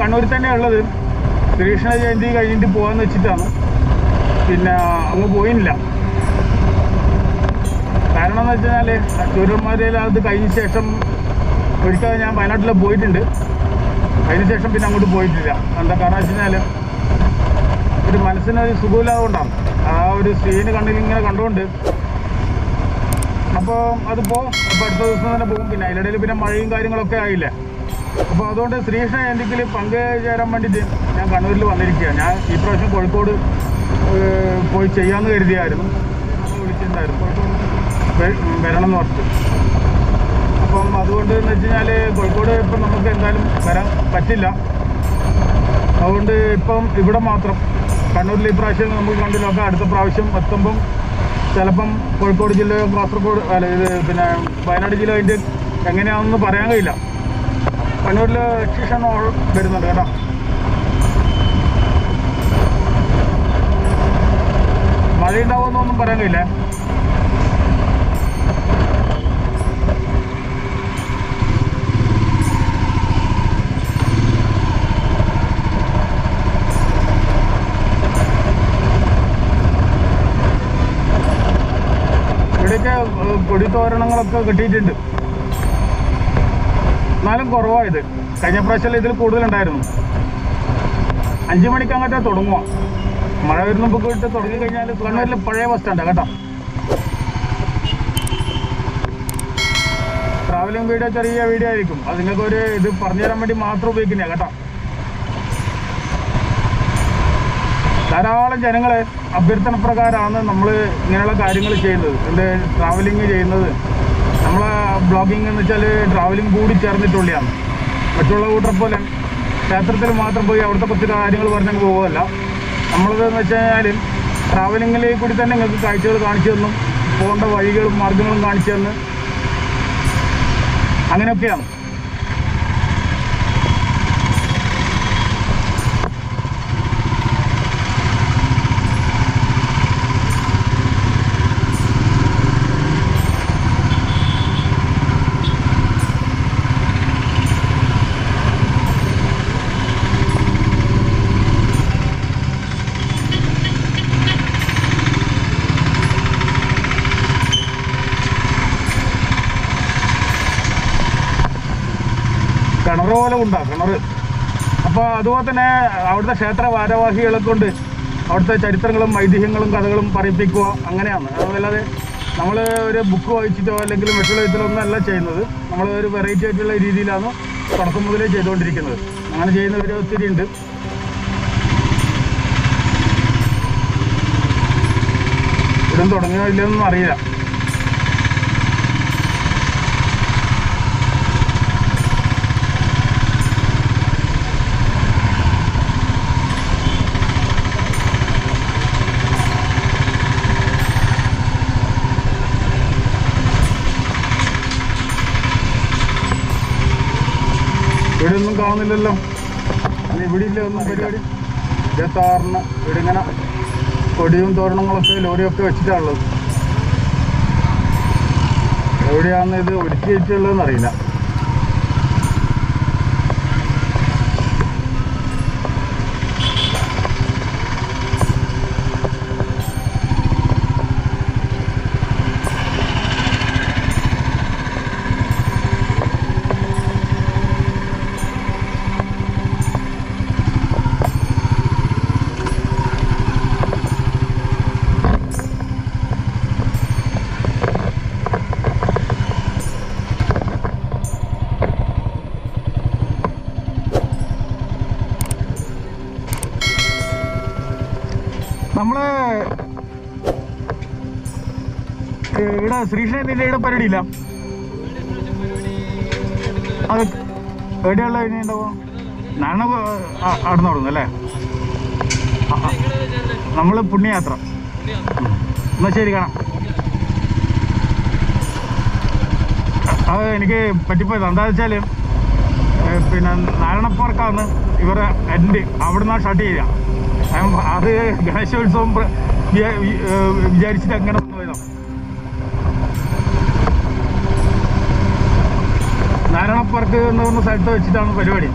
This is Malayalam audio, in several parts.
കണ്ണൂരിൽ തന്നെയാണ് ഉള്ളത്. ശ്രീകൃഷ്ണ ജയന്തി കഴിഞ്ഞിട്ട് പോകാമെന്ന് വെച്ചിട്ടാണ്. പിന്നെ അങ്ങ് പോയില്ല. കാരണം എന്ന് വെച്ച് കഴിഞ്ഞാൽ ചുരന്മാരയിൽ അത് കഴിഞ്ഞ ശേഷം ഒരിക്കൽ ഞാൻ വയനാട്ടിൽ പോയിട്ടുണ്ട്. അതിന് ശേഷം പിന്നെ അങ്ങോട്ട് പോയിട്ടില്ല. എന്താ കാരണം വെച്ച് കഴിഞ്ഞാൽ ഒരു മനസ്സിനൊരു സുഖമില്ലാതുകൊണ്ടാണ്. ആ ഒരു സീന് കണ്ണിലിങ്ങനെ കണ്ടുകൊണ്ട് അപ്പോൾ അത് പോകും. അപ്പോൾ അടുത്ത ദിവസം തന്നെ പോകും. പിന്നെ അതിനിടയിൽ പിന്നെ മഴയും കാര്യങ്ങളൊക്കെ ആയില്ലേ. അപ്പോൾ അതുകൊണ്ട് ശ്രീകൃഷ്ണ ജയന്തിക്ക് പങ്കുചേരാൻ വേണ്ടിയിട്ട് ഞാൻ കണ്ണൂരിൽ വന്നിരിക്കുകയാണ്. ഞാൻ ഈ പ്രാവശ്യം കോഴിക്കോട് പോയി ചെയ്യാമെന്ന് കരുതിയായിരുന്നു. വിളിച്ചിട്ടുണ്ടായിരുന്നു കോഴിക്കോട് വരണം എന്ന് പറഞ്ഞിട്ട്. അപ്പം അതുകൊണ്ട് എന്ന് വെച്ച് കഴിഞ്ഞാൽ കോഴിക്കോട് ഇപ്പം നമുക്ക് എന്തായാലും വരാൻ പറ്റില്ല. അതുകൊണ്ട് ഇപ്പം ഇവിടെ മാത്രം കണ്ണൂരിൽ ഈ പ്രാവശ്യം നമുക്ക് കണ്ടില്ലൊക്കെ. അടുത്ത പ്രാവശ്യം എത്തുമ്പം ചിലപ്പം കോഴിക്കോട് ജില്ലയോ കാസർഗോഡ് ഇത് പിന്നെ വയനാട് ജില്ല അതിൻ്റെ എങ്ങനെയാണെന്ന് പറയാൻ കഴിയില്ല. കണ്ണൂരിൽ എക്സിബിഷൻ വരുന്നുണ്ട് കേട്ടോ. മഴയുണ്ടാവുമെന്നൊന്നും പറയാൻ കഴിയില്ല. ഇവിടെയൊക്കെ കൊടിത്തോരണങ്ങളൊക്കെ കിട്ടിയിട്ടുണ്ട്. എന്നാലും കുറവായത്. കഴിഞ്ഞ പ്രാവശ്യം ഇതിൽ കൂടുതലുണ്ടായിരുന്നു. 5 മണിക്ക് അങ്ങോട്ടേ തുടങ്ങുക. മഴ വരുന്നപ്പോൾ പോയിട്ട് തുടങ്ങിക്കഴിഞ്ഞാൽ കണ്ണൂരിൽ പഴയ ബസ് സ്റ്റാൻഡാണ് കേട്ടോ. ട്രാവലിംഗ് വീഡിയോ ചെറിയ വീഡിയോ ആയിരിക്കും. അത് നിങ്ങൾക്കൊരു ഇത് പറഞ്ഞു തരാൻ വേണ്ടി മാത്രം ഉപയോഗിക്കുന്നതാണ് കേട്ടോ. ധാരാളം ജനങ്ങളെ അഭ്യർത്ഥന പ്രകാരമാണ് നമ്മൾ ഇങ്ങനെയുള്ള കാര്യങ്ങൾ ചെയ്യുന്നത്. എന്ത് ട്രാവലിംഗ് ചെയ്യുന്നത്. നമ്മളെ ബ്ലോഗിങ് എന്ന് വെച്ചാൽ ട്രാവലിംഗ് കൂടി ചേർന്നിട്ടുള്ളതാണ്. മറ്റുള്ള കൂട്ടരെ പോലെ ക്ഷേത്രത്തിൽ മാത്രം പോയി അവിടുത്തെ കുറച്ച് കാര്യങ്ങൾ പറഞ്ഞങ്ങ് പോകുമല്ല. നമ്മളതെന്ന് വെച്ച് കഴിഞ്ഞാൽ ട്രാവലിങ്ങിലേക്ക് കൂടി തന്നെ നിങ്ങൾക്ക് കാഴ്ചകൾ കാണിച്ചു തന്നും പോകേണ്ട വഴികളും മാർഗങ്ങളും കാണിച്ചു തന്ന് അങ്ങനെയൊക്കെയാണ്. കിണർ പോലെ ഉണ്ടാകും കിണർ. അപ്പോൾ അതുപോലെ തന്നെ അവിടുത്തെ ക്ഷേത്ര ഭാരവാഹികളെ കൊണ്ട് അവിടുത്തെ ചരിത്രങ്ങളും ഐതിഹ്യങ്ങളും കഥകളും പറയിപ്പിക്കുക അങ്ങനെയാണ്. അതല്ലാതെ നമ്മൾ ഒരു ബുക്ക് വായിച്ചിട്ടോ അല്ലെങ്കിൽ മറ്റുള്ള ഇതിലൊന്നും അല്ല ചെയ്യുന്നത്. നമ്മൾ ഒരു വെറൈറ്റി ആയിട്ടുള്ള രീതിയിലാണ് തുടക്കം മുതലേ ചെയ്തുകൊണ്ടിരിക്കുന്നത്. അങ്ങനെ ചെയ്യുന്നവർ ഒത്തിരി ഉണ്ട്. ഇതും തുടങ്ങിയോ ഇല്ലെന്നൊന്നും അറിയില്ല. ഇവിടെ ഒന്നും കാണുന്നില്ലല്ലോ. ഇവിടെ ഇല്ല ഒന്നും പരിപാടി. ഇരുപത്താറിന് ഇവിടെ ഇങ്ങനെ കൊടിയും തോരണങ്ങളൊക്കെ ലോറിയൊക്കെ വെച്ചിട്ടാണുള്ളത്. എവിടെയാണെന്ന് ഇത് ഒരുക്കി വെച്ചുള്ളതെന്ന് അറിയില്ല. നമ്മള് ഇവിടെ ശ്രീകൃഷ്ണന്റെ ഇവിടെ പരിപാടിയില്ല. അത് എവിടെയുള്ള ഇനി ഉണ്ടാവുക? നാണ അവിടെ നിന്ന് അല്ലേ? നമ്മൾ പുണ്യയാത്ര. എന്നാൽ ശരി, കാണാം. അത് എനിക്ക് പറ്റിപ്പോയത് എന്താണെന്ന് വെച്ചാൽ പിന്നെ നാരായണപ്പാർക്കാണ് ഇവരെ എൻ്റെ അവിടെ നിന്നാണ് സ്റ്റാർട്ട് ചെയ്യുക. അത് ഗണേശോത്സവം വിചാരിച്ചിട്ട് അങ്ങനെ വന്നു പോയതാണ്. നാരായണപ്പാർക്ക് എന്ന് പറഞ്ഞ സ്ഥലത്ത് വെച്ചിട്ടാണ് പരിപാടി.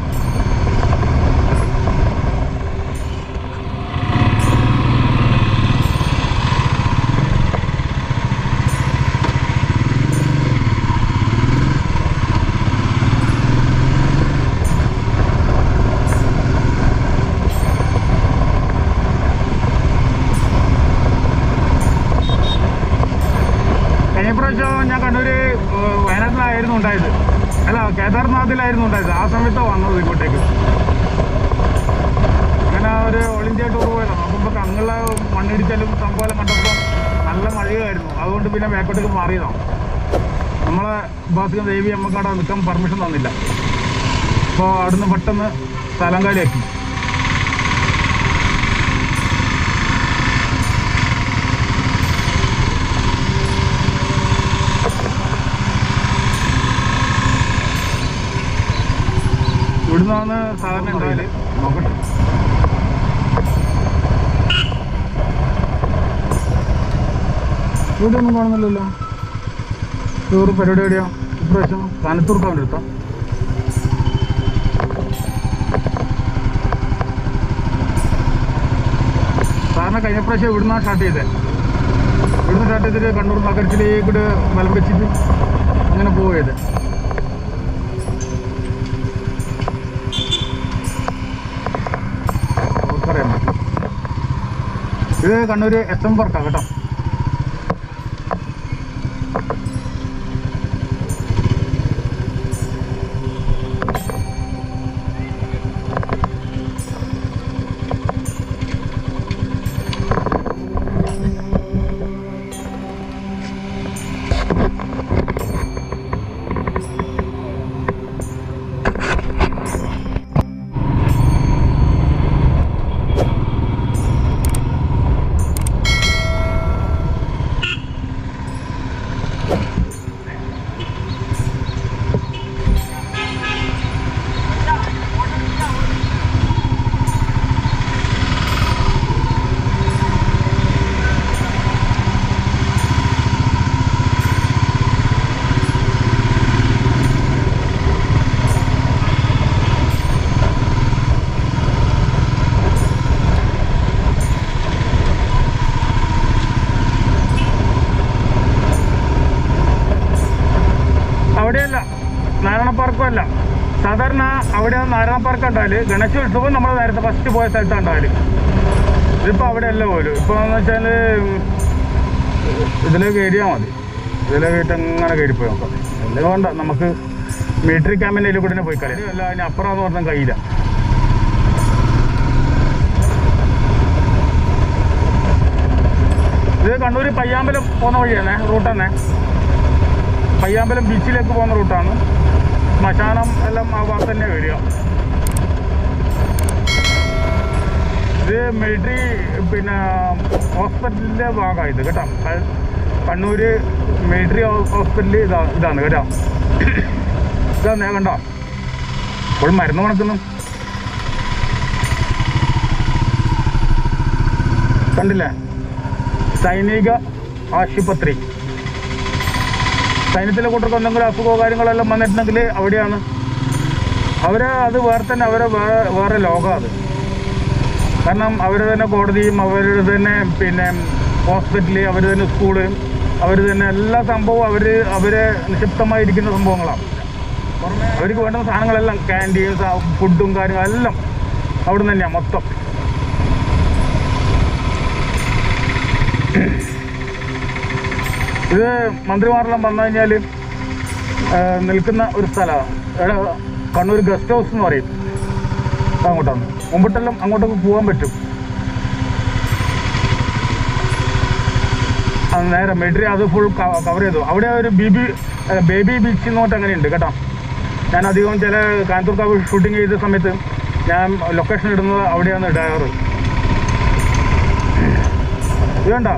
ഗുരുവായൂരിലായിരുന്നു ഉണ്ടായത്, അല്ല കേദാർനാഥിലായിരുന്നു ഉണ്ടായത്. ആ സമയത്താണ് വന്നത് ഇങ്ങോട്ടേക്ക്. അങ്ങനെ ഒരു ഓൾ ഇന്ത്യ ടൂർ പോയതാണ്. നോക്കുമ്പോൾ അങ്ങുള്ള മണ്ണിടിക്കലും സംഭവം കണ്ടപ്പോൾ നല്ല മഴയായിരുന്നു. അതുകൊണ്ട് പിന്നെ ബാക്കോട്ടേക്ക് മാറിയതാണ്. നമ്മളെ ഭാഗത്തേക്ക് ദേവി നമുക്ക് അവിടെ നിൽക്കാൻ പെർമിഷൻ തന്നില്ല. അപ്പോൾ അവിടുന്ന് പെട്ടെന്ന് സ്ഥലങ്കാലിയാക്കി. ഇവിടുന്നാണ് സാധാരണ ഉണ്ടായില്ലേ, നോക്കട്ടെ. ഇവിടെ ഒന്നും കാണുന്നില്ലല്ലോ. ടൂർ പരിപാടി എവിടെയാ ഇപ്രാവശ്യം? കാനത്തൂർക്ക് അവൻ്റെ അടുത്താ. സാധാരണ കഴിഞ്ഞ പ്രാവശ്യം ഇവിടുന്നാണ് സ്റ്റാർട്ട് ചെയ്തത്. ഇവിടുന്ന് സ്റ്റാർട്ട് ചെയ്തിട്ട് കണ്ണൂർ നഗരത്തിലേക്കൂടെ വലം വെച്ചിട്ട് അങ്ങനെ പോയത്. ഇത് കണ്ണൂർ SM പാർക്കാണ് കേട്ടോ. അവിടെയല്ല, നാരായണ പാർക്കും അല്ല. സാധാരണ അവിടെ നാരായണ പാർക്ക് ഉണ്ടായാൽ ഗണേശോത്സവം നമ്മൾ നേരത്തെ ഫസ്റ്റ് പോയ സ്ഥലത്താണ് ഉണ്ടായാൽ. ഇതിപ്പോൾ അവിടെ അല്ല പോലും. ഇപ്പോൾ എന്ന് വെച്ചാൽ ഇതിലേക്ക് കയറിയാൽ മതി. ഇതിലേക്ക് കയറ്റി അങ്ങനെ കയറിപ്പോയി നോക്കാം. അല്ലെങ്കിൽ വേണ്ട, നമുക്ക് മിലിറ്ററി ക്യാമ്പിൻ്റെ ഇതിൽ കൂടെ തന്നെ പോയി കളയാം. അല്ല, അതിന് അപ്പുറം എന്ന് പറഞ്ഞാൽ കഴിയില്ല. ഇത് കണ്ണൂർ പയ്യാമ്പലം പോകുന്ന വഴിയാണ്, റൂട്ടാണ്. പയ്യാമ്പലം ബീച്ചിലേക്ക് പോകുന്ന റൂട്ടാണ്. ശ്മശാനം എല്ലാം ആ ഭാഗത്ത് തന്നെ വരിക. ഇത് മിലിറ്ററി പിന്നെ ഹോസ്പിറ്റലിൻ്റെ ഭാഗമാണ് ഇത് കേട്ടോ. കണ്ണൂർ മിലിറ്ററി ഹോസ്പിറ്റൽ ഇതാണ് കേട്ടോ. ഇതാ കണ്ടോ, ഇപ്പോൾ മരുന്ന് കണക്കുന്നു കണ്ടില്ലേ? സൈനിക ആശുപത്രി. സൈന്യത്തിലെ കൂട്ടർക്ക് എന്തെങ്കിലും അസുഖമോ കാര്യങ്ങളെല്ലാം വന്നിട്ടുണ്ടെങ്കിൽ അവിടെയാണ്. അത് വേറെ തന്നെ, വേറെ ലോകമാണ് അത്. കാരണം അവർ തന്നെ കോടതിയും അവർ തന്നെ പിന്നെ ഹോസ്പിറ്റല്, അവർ തന്നെ സ്കൂള്, അവർ തന്നെ എല്ലാ സംഭവവും അവരെ നിക്ഷിപ്തമായിരിക്കുന്ന സംഭവങ്ങളാണ്. അവർക്ക് വേണ്ടുന്ന സാധനങ്ങളെല്ലാം ക്യാൻറ്റീൻ, ഫുഡും കാര്യങ്ങളെല്ലാം അവിടെ നിന്ന് തന്നെയാണ് മൊത്തം. ഇത് മന്ത്രിമാരെല്ലാം വന്നു കഴിഞ്ഞാൽ നിൽക്കുന്ന ഒരു സ്ഥലമാണ്. കണ്ണൂർ ഗസ്റ്റ് ഹൗസ് എന്ന് പറയും. അങ്ങോട്ടാണ് മുമ്പിട്ടെല്ലാം അങ്ങോട്ടൊക്കെ പോകാൻ പറ്റും. നേരെ മിലിറ്ററി അത് ഫുൾ കവർ ചെയ്തു. അവിടെ ഒരു ബേബി ബീച്ച് എന്ന് പറഞ്ഞിട്ട് അങ്ങനെ ഉണ്ട് കേട്ടോ. ഞാൻ അധികം ചില കാനത്തൂർക്കാവ് ഷൂട്ടിങ് ചെയ്ത സമയത്ത് ഞാൻ ലൊക്കേഷൻ ഇടുന്നത് അവിടെയാണ് ഇടാറ്. ഇത് കണ്ട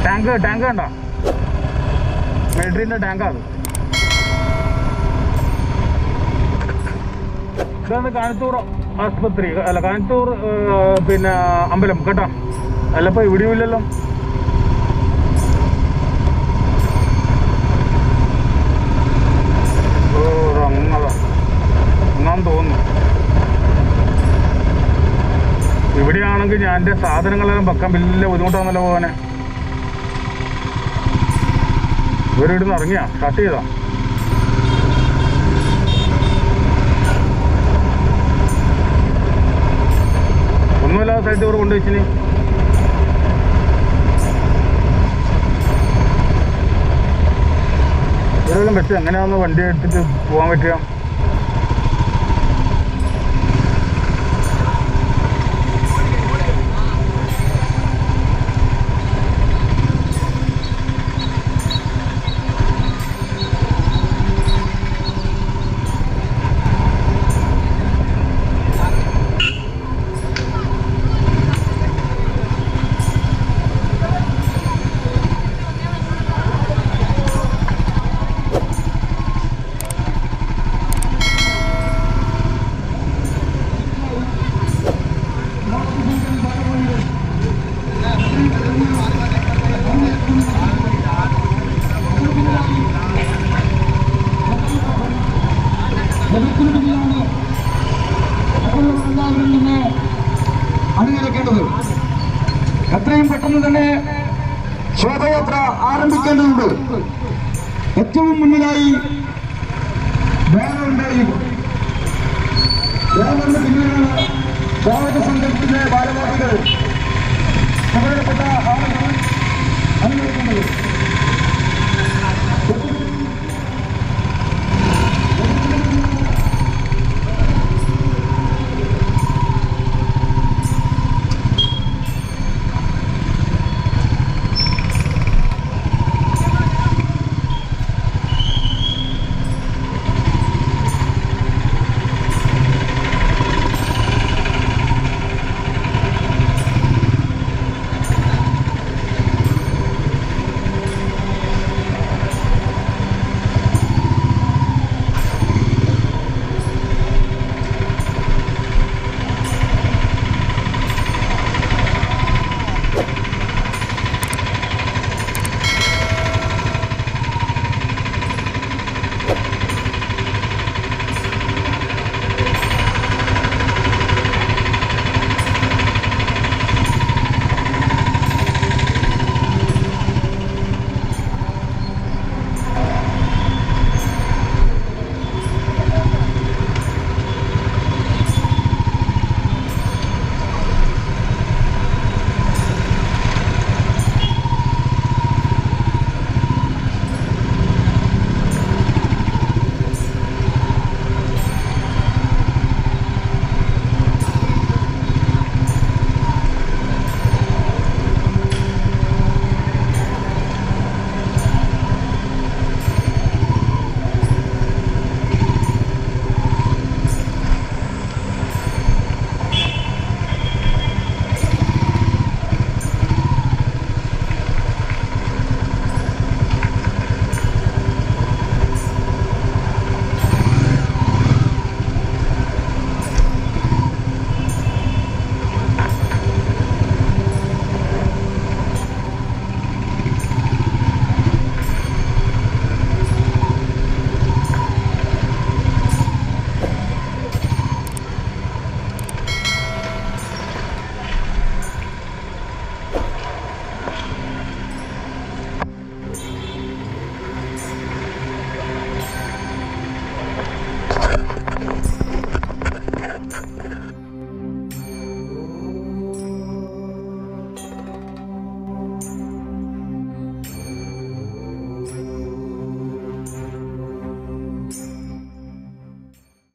ടാങ്ക് കണ്ട, മിലിറ്ററിൻ്റെ ടാങ്കാണ്. ഇതാണ് കാനത്തൂർ ആസ്പത്രി, അല്ല കാനത്തൂർ പിന്നെ അമ്പലം കേട്ടോ. അല്ലപ്പോൾ ഇവിടെയും ഇല്ലല്ലോ. അങ്ങാന്ന് തോന്നുന്നു. ഇവിടെയാണെങ്കിൽ ഞാൻ എൻ്റെ സാധനങ്ങളെല്ലാം വെക്കാൻ വലിയ ബുദ്ധിമുട്ടാണല്ലോ പോകാനെ. ഇവരിവിടുന്ന് ഇറങ്ങിയാ സ്റ്റാർട്ട് ചെയ്താ. ഒന്നുമില്ലാത്ത സ്ഥലത്ത് ഇവർ കൊണ്ടുവച്ചിന്. ഇത്രയെല്ലാം വെച്ച് എങ്ങനെയാണെന്ന് വണ്ടി എടുത്തിട്ട് പോകാൻ പറ്റുക? അണിനിരക്കേണ്ടത് എത്രയും പെട്ടെന്ന് തന്നെ ശോഭയാത്ര ആരംഭിക്കേണ്ടതുണ്ട്. ഏറ്റവും മുന്നിലായി ബാനറുണ്ടായി. ബാനറിന് പിന്നിലാണ് സ്വാഗത സംഘത്തിന്റെ ഭാരവാഹികൾ, പ്രധാനപ്പെട്ട ആളുകൾ അണിനിരക്കേണ്ടത്.